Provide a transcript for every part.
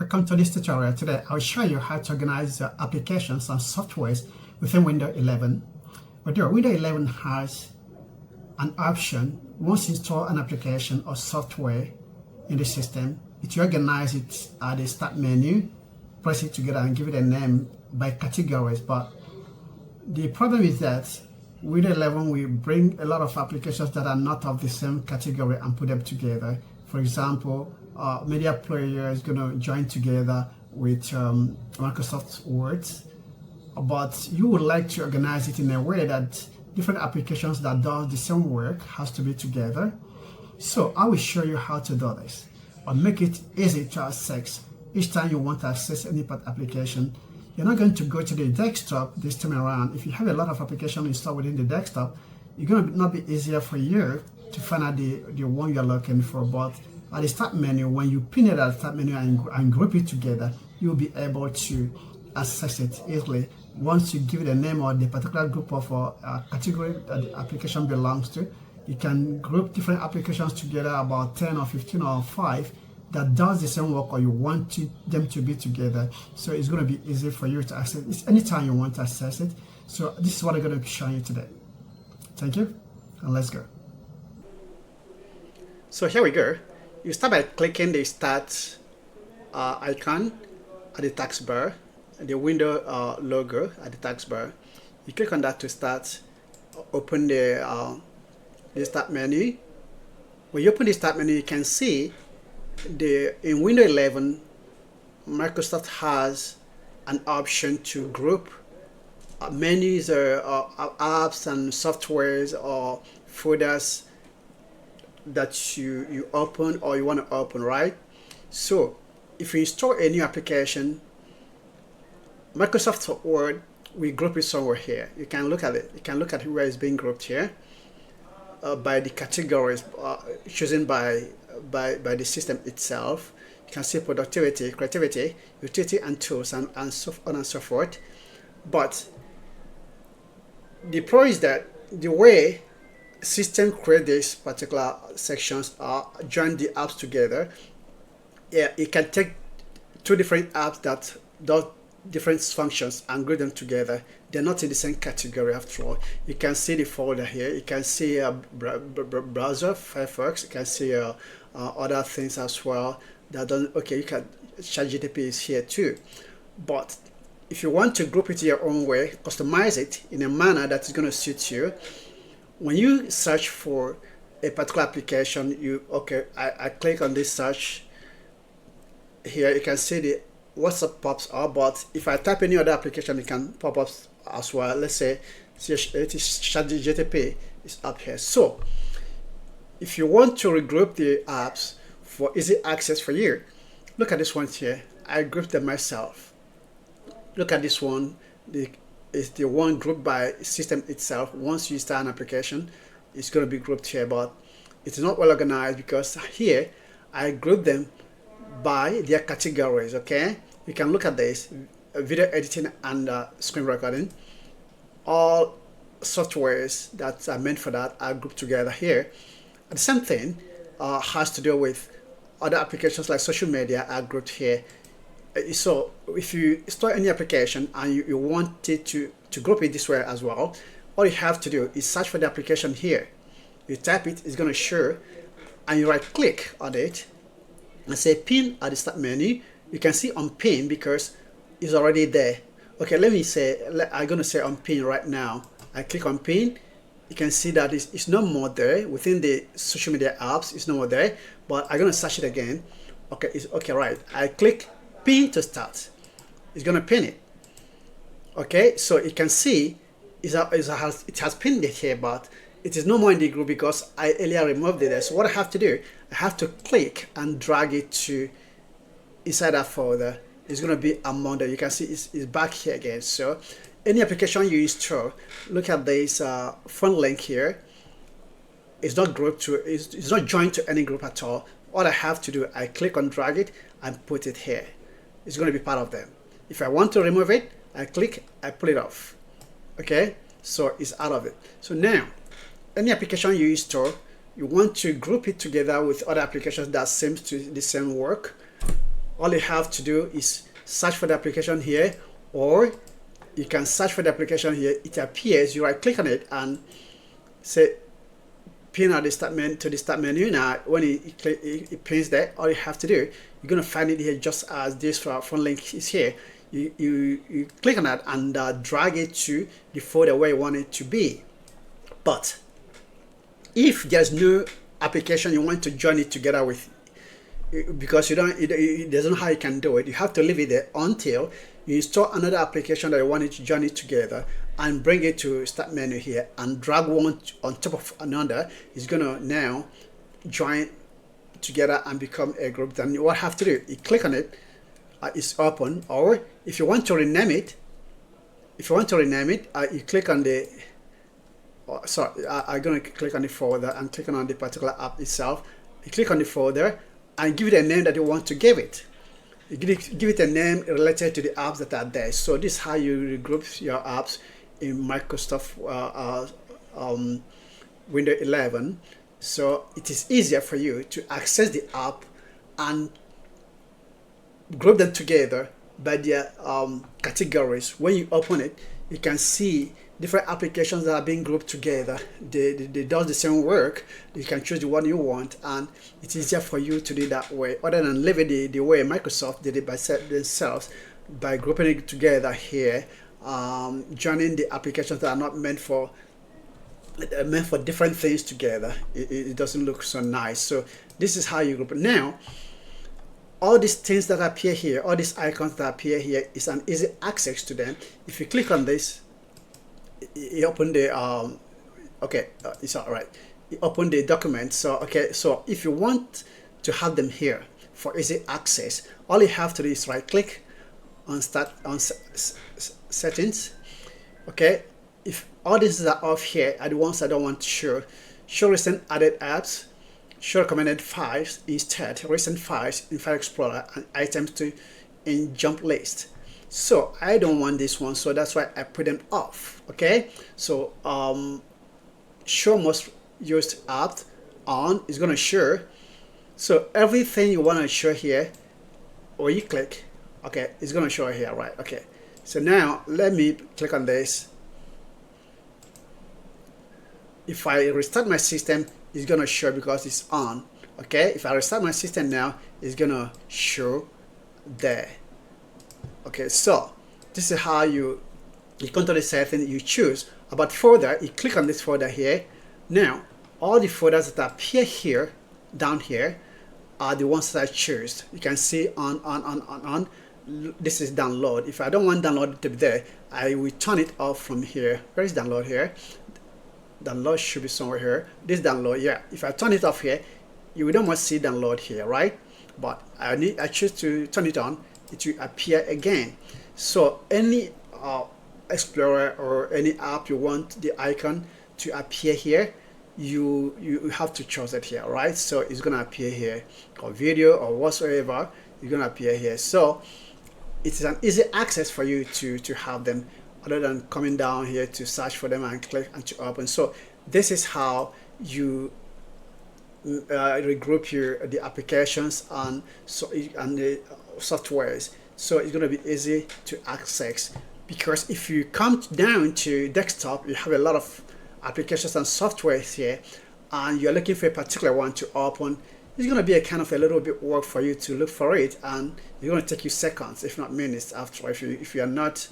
Welcome to this tutorial. Today I'll show you how to organize your applications and softwares within Windows 11. Windows 11 has an option. Once you install an application or software in the system, it will organize it at the start menu, press it together and give it a name by categories. But the problem is that Windows 11 will bring a lot of applications that are not of the same category and put them together. For example, media player is going to join together with Microsoft Word, but you would like to organize it in a way that different applications that does the same work has to be together. So I will show you how to do this, or make it easy to access. Each time you want to access any application, you're not going to go to the desktop this time around. If you have a lot of applications installed within the desktop, it's going to not be easier for you to find out the one you're looking for. But at the start menu, when you pin it at the start menu and group it together, you'll be able to access it easily. Once you give it a name or the particular group of category that the application belongs to, you can group different applications together, about 10 or 15 or 5 that does the same work, or you want them to be together. So it's going to be easy for you to access it anytime you want to access it. So this is what I'm going to be showing you today. Thank you, and let's go. So here we go. You start by clicking the Start icon at the taskbar, the window logo at the taskbar. You click on that to start. Open the Start menu. When you open the Start menu, you can see in Windows 11, Microsoft has an option to group menus or apps and softwares or folders that you open or you want to open, right? So if you install a new application, Microsoft Word will group it somewhere here. You can look at it. You can look at where it's being grouped here by the categories chosen by the system itself. You can see productivity, creativity, utility, and tools, and so on and so forth. But the pro is that the way system create these particular sections join the apps together. Yeah, it can take two different apps that do different functions and group them together. They're not in the same category after all. You can see the folder here. You can see a browser, Firefox. You can see other things as well. That don't, okay, you can, ChatGPT is here too. But if you want to group it your own way, customize it in a manner that is going to suit you. When you search for a particular application, I click on this search here. You can see the WhatsApp pops up, but if I type any other application, it can pop up as well. Let's say ChatGPT is up here. So if you want to regroup the apps for easy access for you, look at this one here. I grouped them myself. Look at this one. It's the one grouped by system itself. Once you start an application, it's going to be grouped here, but it's not well organized because here I group them by their categories. Okay, you can look at this: video editing and screen recording. All softwares that are meant for that are grouped together here. And the same thing has to do with other applications like social media are grouped here. So if you install any application and you want it to group it this way as well, all you have to do is search for the application here. You type it, it's going to show, and you right click on it and say pin at the start menu. You can see on pin because it's already there. Okay, let me say, I'm going to say on pin right now. I click on pin. You can see that it's no more there within the social media apps. It's no more there, but I'm going to search it again. Okay, it's okay, right? I click pin to start. It's going to pin it. Okay, so you can see it has pinned it here, but it is no more in the group because I earlier removed it there. So what I have to do, I have to click and drag it to inside that folder. It's going to be among them. You can see it's back here again. So any application you install, look at this front link here. It's not grouped to, it's not joined to any group at all. All I have to do, I click on drag it and put it here. It's going to be part of them. If I want to remove it, I click, I pull it off. Okay, so it's out of it. So now, any application you install, you want to group it together with other applications that seems to the same work. all you have to do is search for the application here, or you can search for the application here. It appears, you right click on it and say pin at the start menu to the start menu. Now when it pins there, all you have to do, you're going to find it here just as this phone link is here. You click on that and drag it to the folder where you want it to be. But if there's no application you want to join it together with, because there's no how you can do it, you have to leave it there until you install another application that you want it to join it together, and bring it to start menu here and drag one on top of another. It's gonna now join together and become a group. Then what you have to do, you click on it, it's open. Or if you want to rename it, you click on the I'm gonna click on the folder and clicking on the particular app itself. You click on the folder and give it a name that you want to give it. You give it a name related to the apps that are there. So this is how you regroup your apps in Microsoft Windows 11. So it is easier for you to access the app and group them together by their categories. When you open it, you can see different applications that are being grouped together. They do the same work. You can choose the one you want, and it's easier for you to do that way, other than leaving the way Microsoft did it by themselves, by grouping it together here, joining the applications that are not meant for different things together. It doesn't look so nice. So this is how you group it. Now all these things that appear here, all these icons that appear here, is an easy access to them. If you click on this, you open the it's all right, you open the document. So so if you want to have them here for easy access, all you have to do is right click on settings. Okay, if all these are off here are the ones I don't want to show recent added apps, show recommended files, instead recent files in File Explorer, and items in jump list. So I don't want this one, so that's why I put them off. Okay, so show most used apps on is going to show. So everything you want to show here, or you click, okay, it's going to show here, right? Okay, so now let me click on this. If I restart my system, it's going to show because it's on. Okay, if I restart my system now, it's going to show there. Okay, so this is how you come to the setting. You choose about folder, you click on this folder here. Now all the folders that appear here down here are the ones that I choose. You can see on this is download. If I don't want download to be there, I will turn it off from here. Where is download here? Download should be somewhere here. This download, yeah, if I turn it off here, you don't want to see download here, right? But I choose to turn it on, it will appear again. So any Explorer or any app you want the icon to appear here, you have to choose it here, right? So it's gonna appear here, or video or whatsoever, you're gonna appear here. So it's an easy access for you to have them, other than coming down here to search for them and click and to open. So this is how you regroup the applications and the softwares. So it's going to be easy to access, because if you come down to desktop, you have a lot of applications and softwares here, and you're looking for a particular one to open. It's going to be a little bit work for you to look for it, and it's going to take you seconds, if not minutes, after if you are not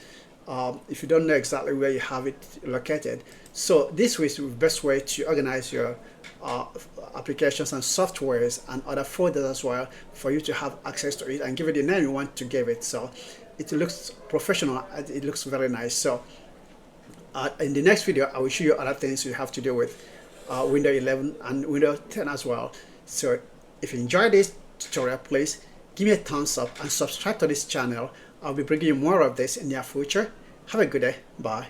if you don't know exactly where you have it located. So this is the best way to organize your applications and softwares and other folders as well, for you to have access to it and give it the name you want to give it. So it looks professional, it looks very nice. So in the next video I will show you other things you have to do with Windows 11 and Windows 10 as well. So if you enjoyed this tutorial, please give me a thumbs up and subscribe to this channel. I'll be bringing you more of this in the near future. Have a good day. Bye.